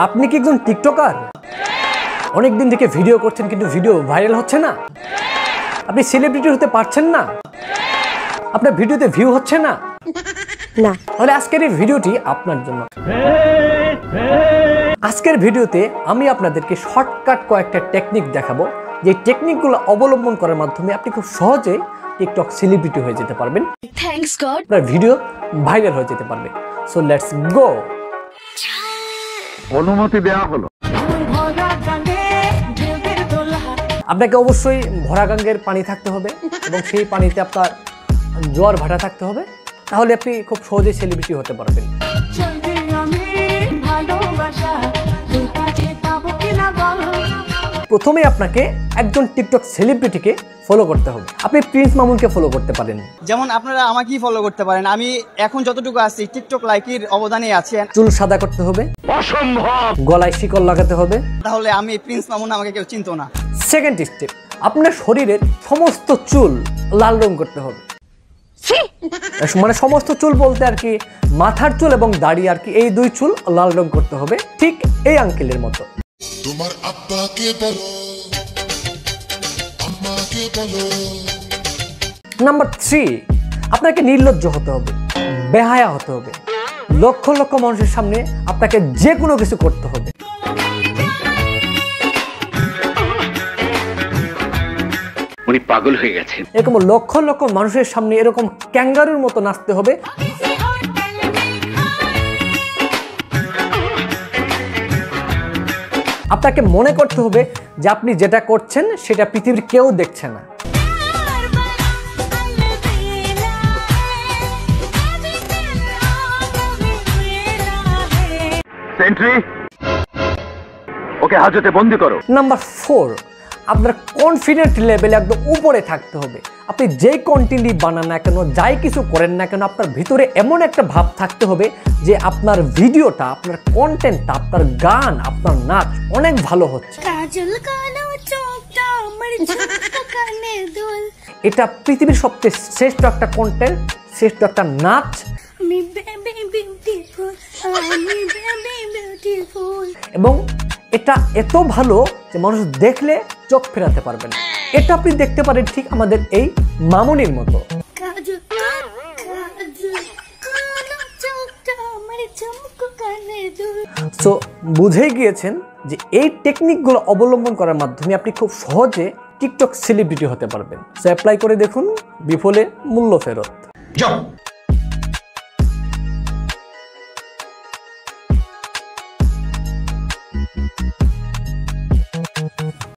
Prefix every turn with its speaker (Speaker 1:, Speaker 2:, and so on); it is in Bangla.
Speaker 1: আপনি কি একজন টিকটকার? অনেক দিন থেকে ভিডিও করছেন কিন্তু ভিডিও ভাইরাল হচ্ছে না। আপনি সেলিব্রিটি হতে পারছেন না। আপনার ভিডিওতে ভিউ হচ্ছে না। না, তাহলে আজকের এই ভিডিওটি আপনার জন্য। আজকের ভিডিওতে আমি আপনাদেরকে শর্টকাট কয়েকটা টেকনিক দেখাবো, যে টেকনিকগুলো অবলম্বন করার মাধ্যমে আপনি খুব সহজে টিকটক সেলিব্রিটি হয়ে যেতে পারবেন। Thanks god. আপনার ভিডিও ভাইরাল হয়ে যেতে পারবে। So let's go.
Speaker 2: অনুমতি দেওয়া হলো।
Speaker 1: আপনাকে অবশ্যই ভরা গাঙ্গের পানি থাকতে হবে এবং সেই পানিতে আপনার জোয়ার ভাটা থাকতে হবে, তাহলে আপনি খুব সহজেই সেলিব্রিটি হতে পারবেন। প্রথমে আপনাকে একজন টিকটক সেলিব্রিটিকে ফলো করতে হবে। আপনি প্রিন্স মামুনকে ফলো করতে পারেন।
Speaker 3: যেমন আপনারা আমাকেই ফলো করতে পারেন। আমি এখন যতটুকু আছি টিকটক লাইকের অবদানে আছি।
Speaker 1: চুল সাদা করতে হবে,
Speaker 2: অসম্ভব।
Speaker 1: গলায় শিকল লাগাতে হবে,
Speaker 3: তাহলে আমি প্রিন্স মামুন আমাকে কেউ চিনতো না।
Speaker 1: সেকেন্ড স্টেপ, আপনার শরীরের সমস্ত চুল লাল রং করতে হবে। মানে সমস্ত চুল বলতে আর কি মাথার চুল এবং দাড়ি আর কি, এই দুই চুল লাল রং করতে হবে, ঠিক এই আঙ্কেলের মতো। তোমার আব্বাকে বলো, আম্মাকে বলো। নাম্বার 3, আপনাকে নির্লজ্জ হতে হবে, বেহায়া হতে হবে। লক্ষ লক্ষ মানুষের সামনে আপনাকে যে কোনো কিছু করতে হবে।
Speaker 2: উনি পাগল হয়ে গেছেন।
Speaker 1: এরকম লক্ষ লক্ষ মানুষের সামনে এরকম ক্যাঙ্গারুর মতো নাচতে হবে। আপনাকে মনে করতে হবে যে আপনি যেটা করছেন সেটা পৃথিবীর কেউ দেখছে না।
Speaker 2: সেন্ট্রি, ওকে হাজতে বন্দি করো।
Speaker 1: নাম্বার 4, আপনার কনফিডেন্ট লেভেল একদম উপরে থাকতে হবে। আপনি যেই কন্টেন্টই বানান না কেন, যাই কিছু করেন না কেন, আপনার ভিতরে এমন একটা ভাব থাকতে হবে যে আপনার ভিডিওটা, আপনার কন্টেন্টটা, আপনার গান, আপনার নাচ অনেক ভালো হচ্ছে। এটা পৃথিবীর সবচেয়ে শ্রেষ্ঠ একটা কন্টেন্ট, শ্রেষ্ঠ একটা নাচ। এবং এটা এত ভালো যে মানুষ দেখলে চোখ ফেরাতে পারবেন। এটা আপনি দেখতে পারেন ঠিক আমাদের এই মামুনির মতো। সো বুঝেই গিয়েছেন যে এই টেকনিকগুলো অবলম্বন করার মাধ্যমে আপনি খুব সহজে টিকটক সেলিব্রিটি হতে পারবেন। সো অ্যাপ্লাই করে দেখুন, বিফলে মূল্য ফেরত।